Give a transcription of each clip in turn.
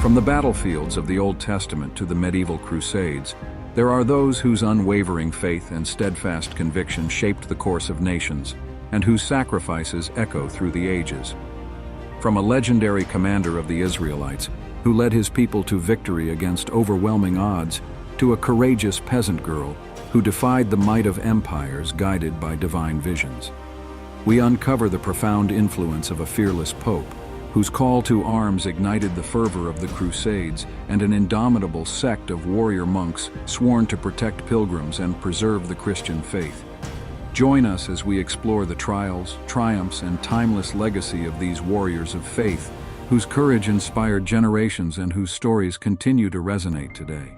From the battlefields of the Old Testament to the medieval Crusades, there are those whose unwavering faith and steadfast conviction shaped the course of nations, and whose sacrifices echo through the ages. From a legendary commander of the Israelites, who led his people to victory against overwhelming odds, to a courageous peasant girl who defied the might of empires guided by divine visions. We uncover the profound influence of a fearless pope, whose call to arms ignited the fervor of the Crusades, and an indomitable sect of warrior monks sworn to protect pilgrims and preserve the Christian faith. Join us as we explore the trials, triumphs, and timeless legacy of these warriors of faith, whose courage inspired generations and whose stories continue to resonate today.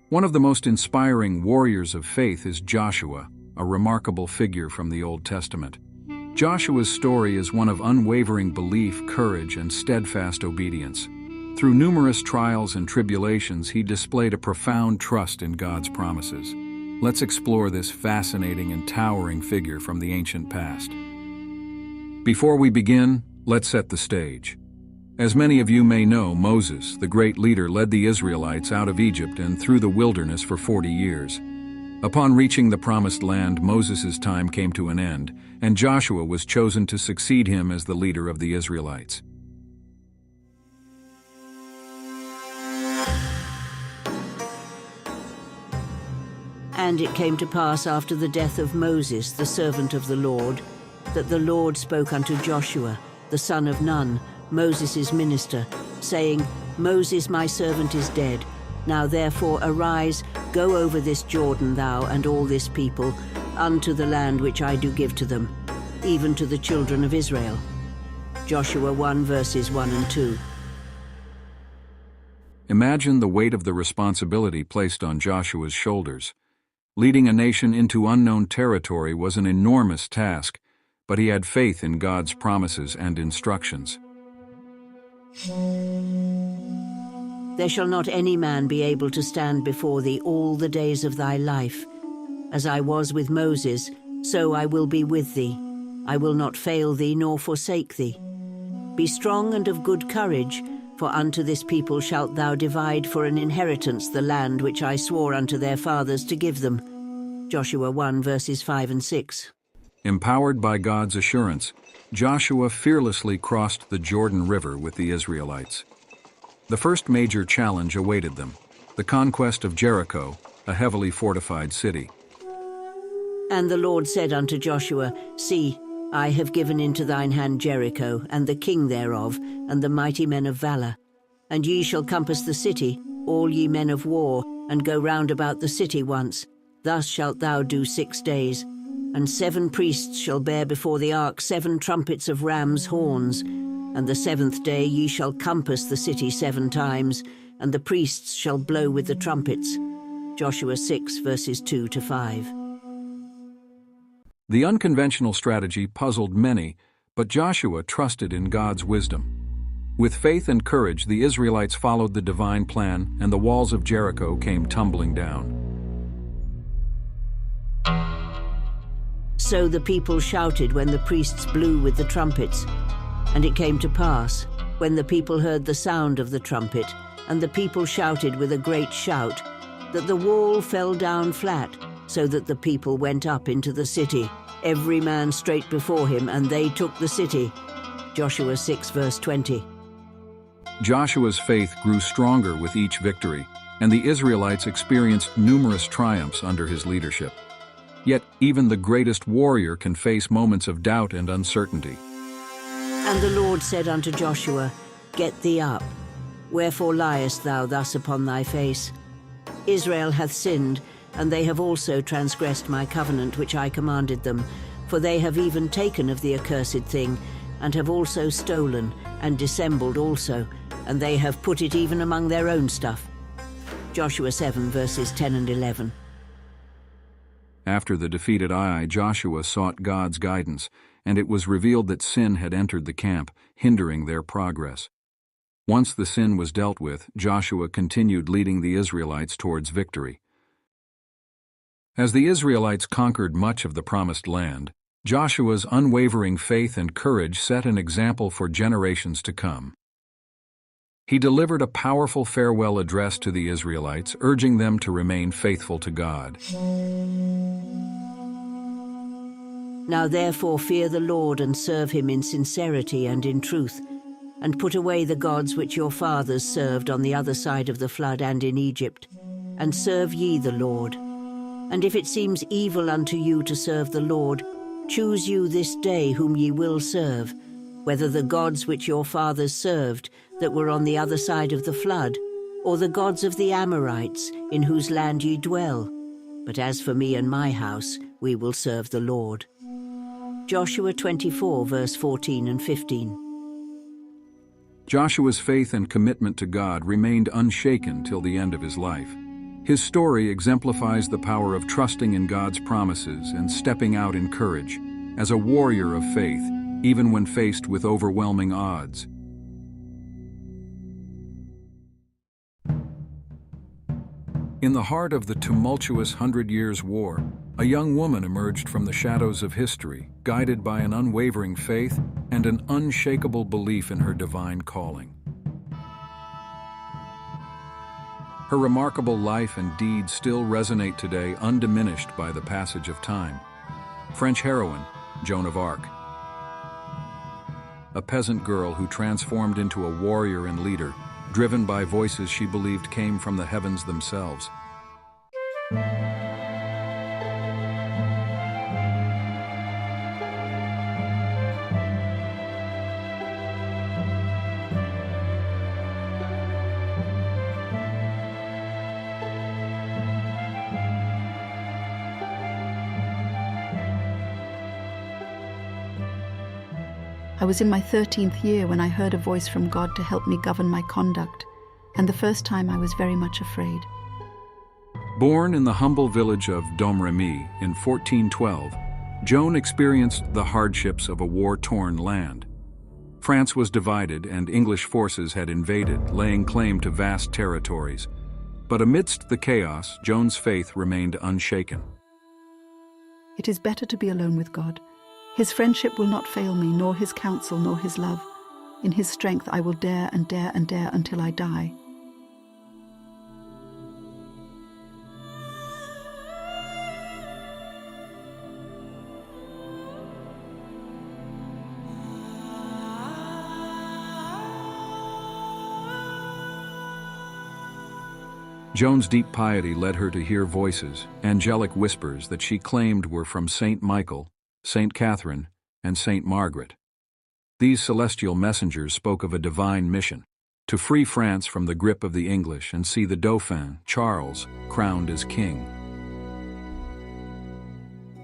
One of the most inspiring warriors of faith is Joshua, a remarkable figure from the Old Testament. Joshua's story is one of unwavering belief, courage, and steadfast obedience. Through numerous trials and tribulations, he displayed a profound trust in God's promises. Let's explore this fascinating and towering figure from the ancient past. Before we begin, let's set the stage. As many of you may know, Moses, the great leader, led the Israelites out of Egypt and through the wilderness for 40 years. Upon reaching the Promised Land, Moses' time came to an end, and Joshua was chosen to succeed him as the leader of the Israelites. And it came to pass after the death of Moses, the servant of the Lord, that the Lord spoke unto Joshua, the son of Nun, Moses' minister, saying, Moses my servant is dead. Now therefore arise, go over this Jordan, thou and all this people, unto the land which I do give to them, even to the children of Israel. Joshua 1 verses 1 and 2. Imagine the weight of the responsibility placed on Joshua's shoulders. Leading a nation into unknown territory was an enormous task, but he had faith in God's promises and instructions. There shall not any man be able to stand before thee all the days of thy life. As I was with Moses, so I will be with thee. I will not fail thee nor forsake thee. Be strong and of good courage, for unto this people shalt thou divide for an inheritance the land which I swore unto their fathers to give them. Joshua 1 verses 5 and 6. Empowered by God's assurance, Joshua fearlessly crossed the Jordan River with the Israelites. The first major challenge awaited them, the conquest of Jericho, a heavily fortified city. And the Lord said unto Joshua, See, I have given into thine hand Jericho, and the king thereof, and the mighty men of valor. And ye shall compass the city, all ye men of war, and go round about the city once. Thus shalt thou do 6 days. And 7 priests shall bear before the ark 7 trumpets of rams' horns. And the 7th day ye shall compass the city 7 times, and the priests shall blow with the trumpets. Joshua 6 verses 2 to 5. The unconventional strategy puzzled many, but Joshua trusted in God's wisdom. With faith and courage, the Israelites followed the divine plan, and the walls of Jericho came tumbling down. So the people shouted when the priests blew with the trumpets. And it came to pass, when the people heard the sound of the trumpet, and the people shouted with a great shout, that the wall fell down flat, so that the people went up into the city, every man straight before him, and they took the city. Joshua 6 verse 20. Joshua's faith grew stronger with each victory, and the Israelites experienced numerous triumphs under his leadership. Yet even the greatest warrior can face moments of doubt and uncertainty. And the Lord said unto Joshua, Get thee up. Wherefore liest thou thus upon thy face? Israel hath sinned, and they have also transgressed my covenant which I commanded them, for they have even taken of the accursed thing, and have also stolen, and dissembled also, and they have put it even among their own stuff. Joshua 7 verses 10 and 11. After the defeat at Ai, Joshua sought God's guidance, and it was revealed that sin had entered the camp, hindering their progress. Once the sin was dealt with, Joshua continued leading the Israelites towards victory. As the Israelites conquered much of the Promised Land, Joshua's unwavering faith and courage set an example for generations to come. He delivered a powerful farewell address to the Israelites, urging them to remain faithful to God. Now therefore fear the Lord and serve him in sincerity and in truth, and put away the gods which your fathers served on the other side of the flood and in Egypt, and serve ye the Lord. And if it seems evil unto you to serve the Lord, choose you this day whom ye will serve, whether the gods which your fathers served that were on the other side of the flood, or the gods of the Amorites in whose land ye dwell. But as for me and my house, we will serve the Lord. Joshua 24, verse 14 and 15. Joshua's faith and commitment to God remained unshaken till the end of his life. His story exemplifies the power of trusting in God's promises and stepping out in courage, as a warrior of faith, even when faced with overwhelming odds. In the heart of the tumultuous 100 Years' War, a young woman emerged from the shadows of history, guided by an unwavering faith and an unshakable belief in her divine calling. Her remarkable life and deeds still resonate today, undiminished by the passage of time. French heroine, Joan of Arc. A peasant girl who transformed into a warrior and leader, driven by voices she believed came from the heavens themselves. I was in my 13th year when I heard a voice from God to help me govern my conduct, and the first time I was very much afraid. Born in the humble village of Domremy in 1412, Joan experienced the hardships of a war-torn land. France was divided and English forces had invaded, laying claim to vast territories. But amidst the chaos, Joan's faith remained unshaken. It is better to be alone with God. His friendship will not fail me, nor his counsel, nor his love. In his strength I will dare and dare and dare until I die. Joan's deep piety led her to hear voices, angelic whispers that she claimed were from Saint Michael, Saint Catherine, and Saint Margaret. These celestial messengers spoke of a divine mission, to free France from the grip of the English and see the Dauphin, Charles, crowned as king.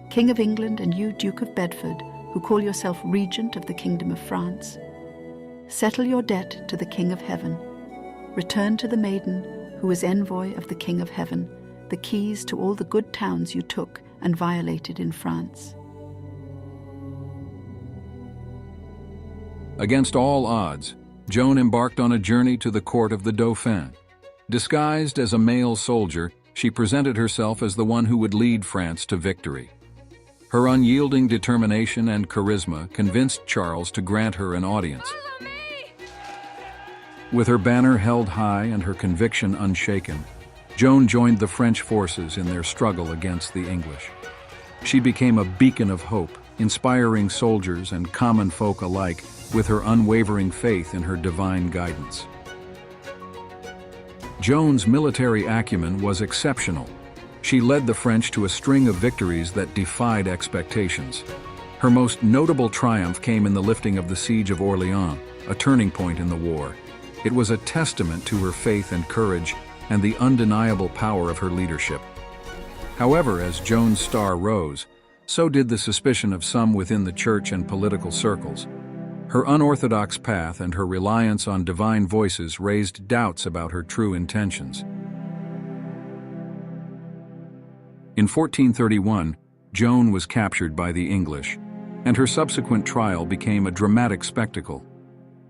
King of England, and you, Duke of Bedford, who call yourself Regent of the Kingdom of France, settle your debt to the King of Heaven. Return to the maiden, who is envoy of the King of Heaven, the keys to all the good towns you took and violated in France. Against all odds, Joan embarked on a journey to the court of the Dauphin. Disguised as a male soldier, she presented herself as the one who would lead France to victory. Her unyielding determination and charisma convinced Charles to grant her an audience. With her banner held high and her conviction unshaken, Joan joined the French forces in their struggle against the English. She became a beacon of hope, inspiring soldiers and common folk alike with her unwavering faith in her divine guidance. Joan's military acumen was exceptional. She led the French to a string of victories that defied expectations. Her most notable triumph came in the lifting of the siege of Orléans, a turning point in the war. It was a testament to her faith and courage and the undeniable power of her leadership. However, as Joan's star rose, so did the suspicion of some within the church and political circles. Her unorthodox path and her reliance on divine voices raised doubts about her true intentions. In 1431, Joan was captured by the English, and her subsequent trial became a dramatic spectacle.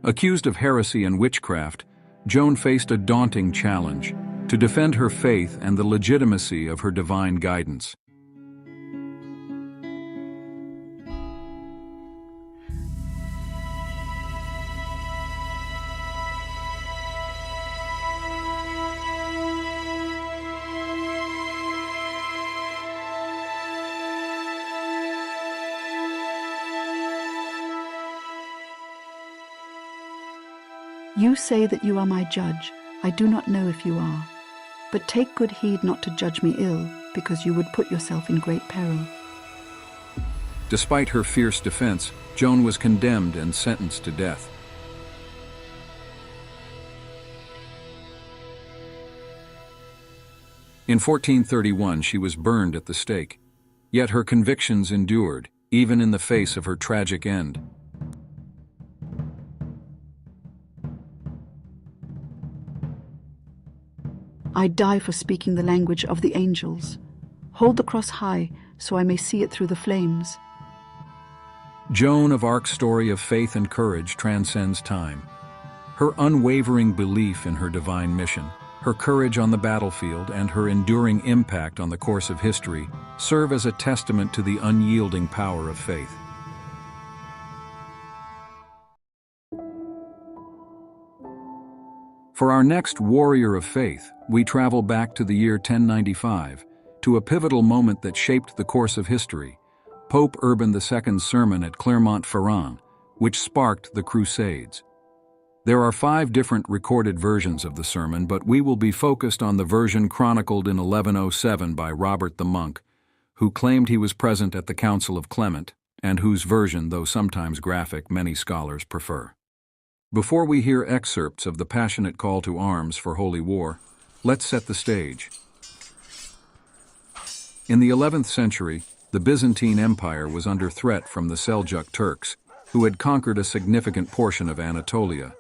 Accused of heresy and witchcraft, Joan faced a daunting challenge: to defend her faith and the legitimacy of her divine guidance. You say that you are my judge. I do not know if you are. But take good heed not to judge me ill, because you would put yourself in great peril. Despite her fierce defense, Joan was condemned and sentenced to death. In 1431, she was burned at the stake. Yet her convictions endured, even in the face of her tragic end. I die for speaking the language of the angels. Hold the cross high, so I may see it through the flames. Joan of Arc's story of faith and courage transcends time. Her unwavering belief in her divine mission, her courage on the battlefield, and her enduring impact on the course of history serve as a testament to the unyielding power of faith. For our next warrior of faith, we travel back to the year 1095, to a pivotal moment that shaped the course of history, Pope Urban II's sermon at Clermont-Ferrand, which sparked the Crusades. There are 5 different recorded versions of the sermon, but we will be focused on the version chronicled in 1107 by Robert the Monk, who claimed he was present at the Council of Clement, and whose version, though sometimes graphic, many scholars prefer. Before we hear excerpts of the passionate call to arms for holy war, let's set the stage. In the 11th century, the Byzantine Empire was under threat from the Seljuk Turks, who had conquered a significant portion of Anatolia,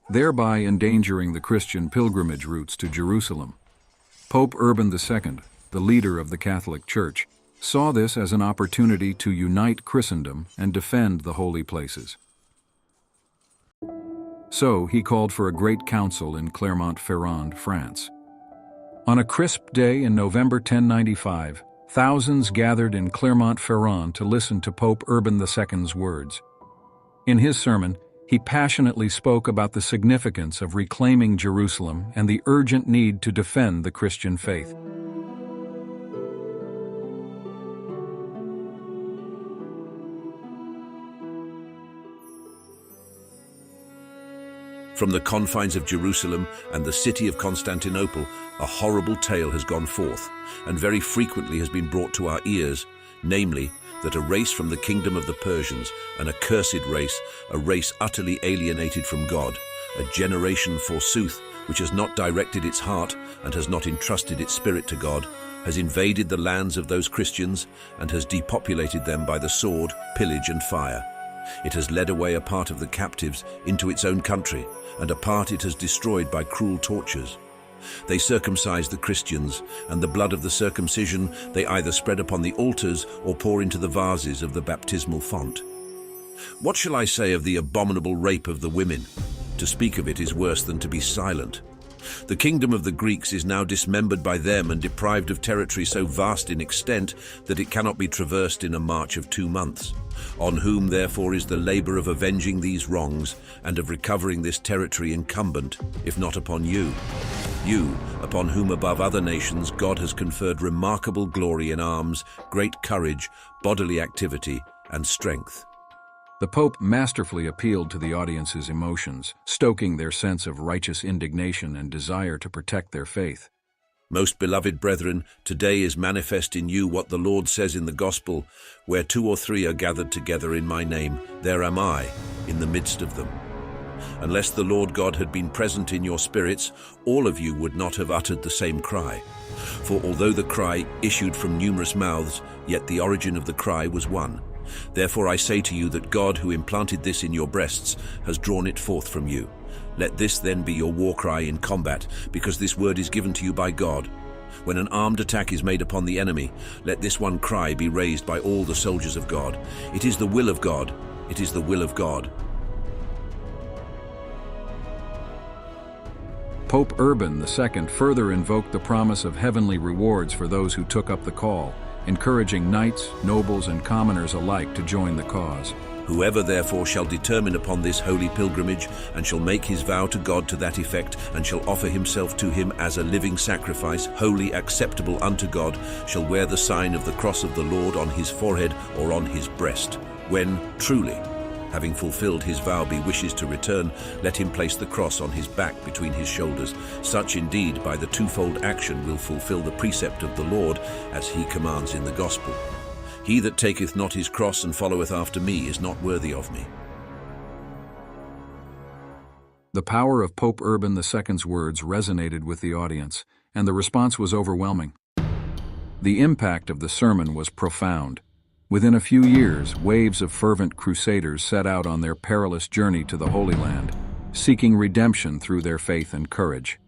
thereby endangering the Christian pilgrimage routes to Jerusalem. Pope Urban II, the leader of the Catholic Church, saw this as an opportunity to unite Christendom and defend the holy places. So he called for a great council in Clermont-Ferrand, France. On a crisp day in November 1095, thousands gathered in Clermont-Ferrand to listen to Pope Urban II's words. In his sermon, he passionately spoke about the significance of reclaiming Jerusalem and the urgent need to defend the Christian faith. From the confines of Jerusalem and the city of Constantinople, a horrible tale has gone forth, and very frequently has been brought to our ears, namely, that a race from the kingdom of the Persians, an accursed race, a race utterly alienated from God, a generation forsooth, which has not directed its heart and has not entrusted its spirit to God, has invaded the lands of those Christians and has depopulated them by the sword, pillage and fire. It has led away a part of the captives into its own country, and a part it has destroyed by cruel tortures. They circumcise the Christians, and the blood of the circumcision they either spread upon the altars or pour into the vases of the baptismal font. What shall I say of the abominable rape of the women? To speak of it is worse than to be silent. The kingdom of the Greeks is now dismembered by them and deprived of territory so vast in extent that it cannot be traversed in a march of 2 months. On whom therefore is the labor of avenging these wrongs and of recovering this territory incumbent, if not upon you? You, upon whom above other nations God has conferred remarkable glory in arms, great courage, bodily activity, and strength. The Pope masterfully appealed to the audience's emotions, stoking their sense of righteous indignation and desire to protect their faith. Most beloved brethren, today is manifest in you what the Lord says in the Gospel, where 2 or 3 are gathered together in my name, there am I, in the midst of them. Unless the Lord God had been present in your spirits, all of you would not have uttered the same cry. For although the cry issued from numerous mouths, yet the origin of the cry was one. Therefore I say to you that God, who implanted this in your breasts, has drawn it forth from you. Let this then be your war cry in combat, because this word is given to you by God. When an armed attack is made upon the enemy, let this one cry be raised by all the soldiers of God. It is the will of God. It is the will of God. Pope Urban II further invoked the promise of heavenly rewards for those who took up the call, encouraging knights, nobles, and commoners alike to join the cause. Whoever therefore shall determine upon this holy pilgrimage, and shall make his vow to God to that effect, and shall offer himself to him as a living sacrifice, wholly acceptable unto God, shall wear the sign of the cross of the Lord on his forehead or on his breast, when, truly, Having fulfilled his vow, he wishes to return, let him place the cross on his back between his shoulders. Such indeed, by the twofold action, will fulfill the precept of the Lord, as he commands in the gospel. He that taketh not his cross and followeth after me is not worthy of me. The power of Pope Urban II's words resonated with the audience, and the response was overwhelming. The impact of the sermon was profound. Within a few years, waves of fervent crusaders set out on their perilous journey to the Holy Land, seeking redemption through their faith and courage.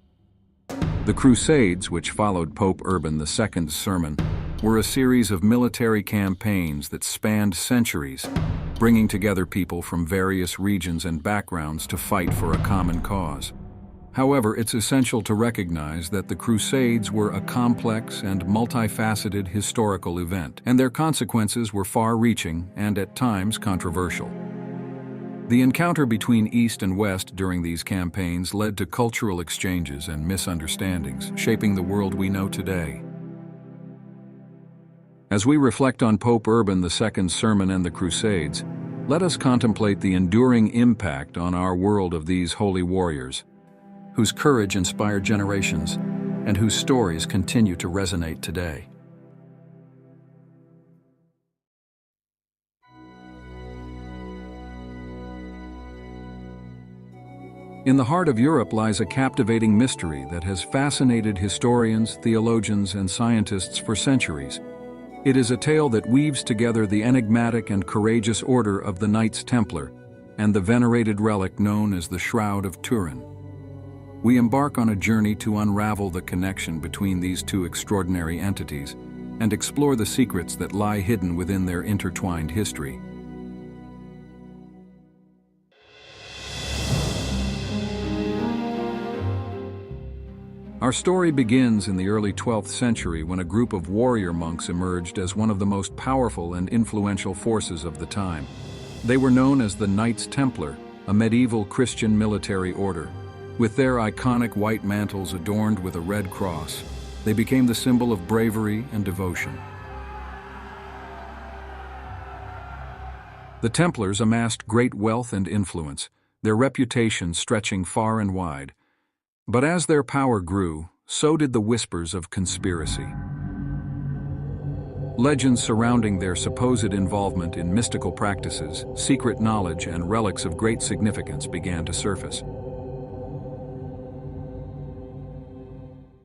The Crusades, which followed Pope Urban II's sermon, were a series of military campaigns that spanned centuries, bringing together people from various regions and backgrounds to fight for a common cause. However, it's essential to recognize that the Crusades were a complex and multifaceted historical event, and their consequences were far-reaching and at times controversial. The encounter between East and West during these campaigns led to cultural exchanges and misunderstandings, shaping the world we know today. As we reflect on Pope Urban II's sermon and the Crusades, let us contemplate the enduring impact on our world of these holy warriors, whose courage inspired generations and whose stories continue to resonate today. In the heart of Europe lies a captivating mystery that has fascinated historians, theologians, and scientists for centuries. It is a tale that weaves together the enigmatic and courageous order of the Knights Templar and the venerated relic known as the Shroud of Turin. We embark on a journey to unravel the connection between these two extraordinary entities and explore the secrets that lie hidden within their intertwined history. Our story begins in the early 12th century when a group of warrior monks emerged as one of the most powerful and influential forces of the time. They were known as the Knights Templar, a medieval Christian military order. With their iconic white mantles adorned with a red cross, they became the symbol of bravery and devotion. The Templars amassed great wealth and influence, their reputation stretching far and wide. But as their power grew, so did the whispers of conspiracy. Legends surrounding their supposed involvement in mystical practices, secret knowledge, and relics of great significance began to surface.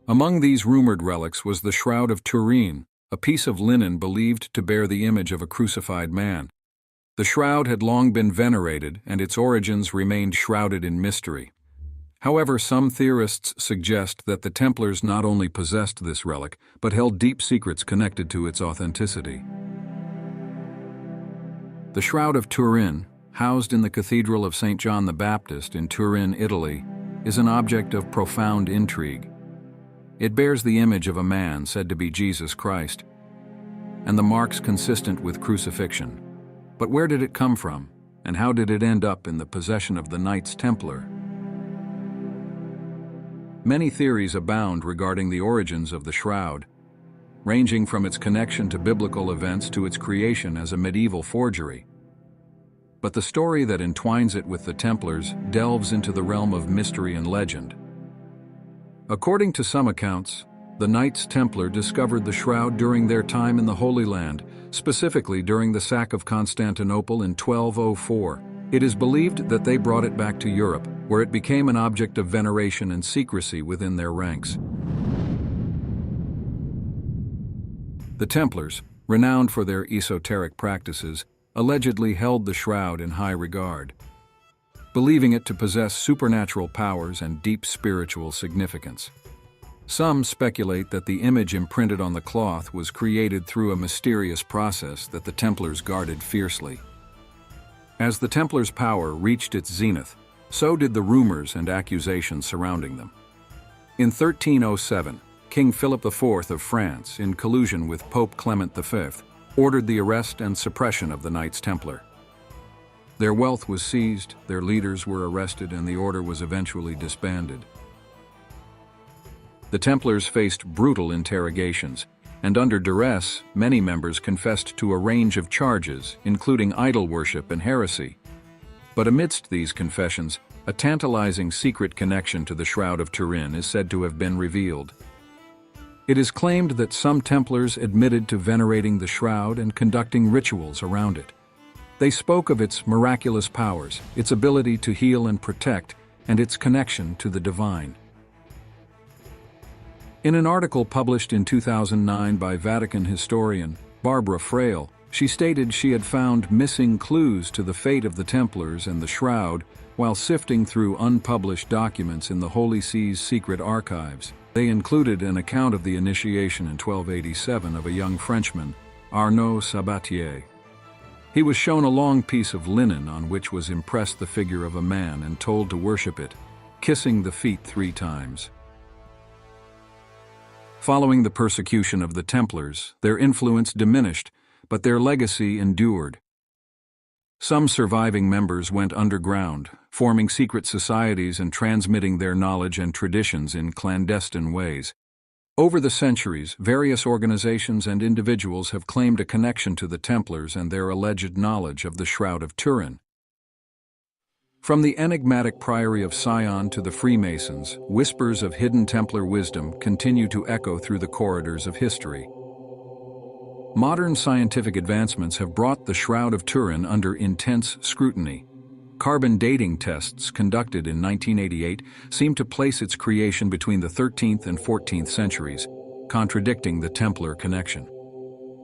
Among these rumored relics was the Shroud of Turin, a piece of linen believed to bear the image of a crucified man. The shroud had long been venerated, and its origins remained shrouded in mystery. However, some theorists suggest that the Templars not only possessed this relic, but held deep secrets connected to its authenticity. The Shroud of Turin, housed in the Cathedral of St. John the Baptist in Turin, Italy, is an object of profound intrigue. It bears the image of a man said to be Jesus Christ, and the marks consistent with crucifixion. But where did it come from, and how did it end up in the possession of the Knights Templar? Many theories abound regarding the origins of the shroud, ranging from its connection to biblical events to its creation as a medieval forgery. But the story that entwines it with the Templars delves into the realm of mystery and legend. According to some accounts, the Knights Templar discovered the shroud during their time in the Holy Land, specifically during the sack of Constantinople in 1204. It is believed that they brought it back to Europe, where it became an object of veneration and secrecy within their ranks. The Templars, renowned for their esoteric practices, allegedly held the shroud in high regard, believing it to possess supernatural powers and deep spiritual significance. Some speculate that the image imprinted on the cloth was created through a mysterious process that the Templars guarded fiercely. As the Templars' power reached its zenith, so did the rumors and accusations surrounding them. In 1307, King Philip IV of France, in collusion with Pope Clement V, ordered the arrest and suppression of the Knights Templar. Their wealth was seized, their leaders were arrested, and the order was eventually disbanded. The Templars faced brutal interrogations, and under duress, many members confessed to a range of charges, including idol worship and heresy. But amidst these confessions, a tantalizing secret connection to the Shroud of Turin is said to have been revealed. It is claimed that some Templars admitted to venerating the shroud and conducting rituals around it. They spoke of its miraculous powers, its ability to heal and protect, and its connection to the divine. In an article published in 2009 by Vatican historian Barbara Frail, she stated she had found missing clues to the fate of the Templars and the shroud while sifting through unpublished documents in the Holy See's secret archives. They included an account of the initiation in 1287 of a young Frenchman, Arnaud Sabatier. He was shown a long piece of linen on which was impressed the figure of a man and told to worship it, kissing the feet 3 times. Following the persecution of the Templars, their influence diminished, but their legacy endured. Some surviving members went underground, forming secret societies and transmitting their knowledge and traditions in clandestine ways. Over the centuries, various organizations and individuals have claimed a connection to the Templars and their alleged knowledge of the Shroud of Turin. From the enigmatic Priory of Sion to the Freemasons, whispers of hidden Templar wisdom continue to echo through the corridors of history. Modern scientific advancements have brought the Shroud of Turin under intense scrutiny. Carbon dating tests conducted in 1988 seem to place its creation between the 13th and 14th centuries, contradicting the Templar connection.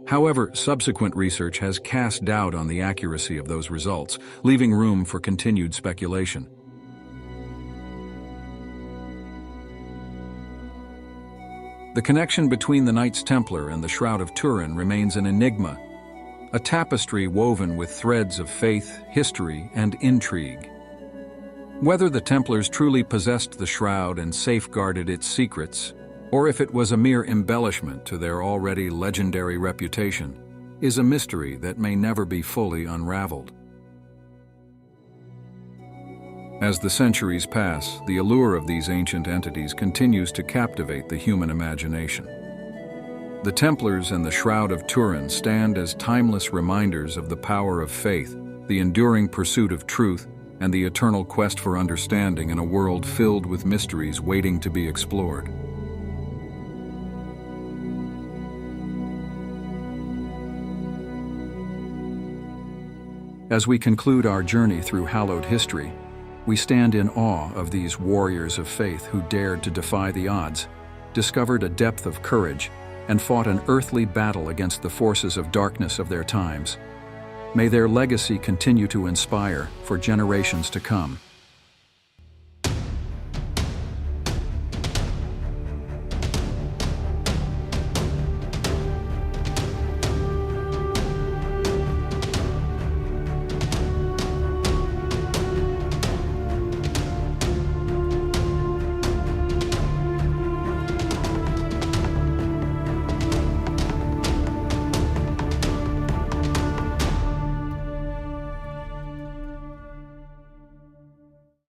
However, subsequent research has cast doubt on the accuracy of those results, leaving room for continued speculation. The connection between the Knights Templar and the Shroud of Turin remains an enigma, a tapestry woven with threads of faith, history, and intrigue. Whether the Templars truly possessed the shroud and safeguarded its secrets, or if it was a mere embellishment to their already legendary reputation, is a mystery that may never be fully unraveled. As the centuries pass, the allure of these ancient entities continues to captivate the human imagination. The Templars and the Shroud of Turin stand as timeless reminders of the power of faith, the enduring pursuit of truth, and the eternal quest for understanding in a world filled with mysteries waiting to be explored. As we conclude our journey through hallowed history, we stand in awe of these warriors of faith who dared to defy the odds, discovered a depth of courage, and fought an earthly battle against the forces of darkness of their times. May their legacy continue to inspire for generations to come.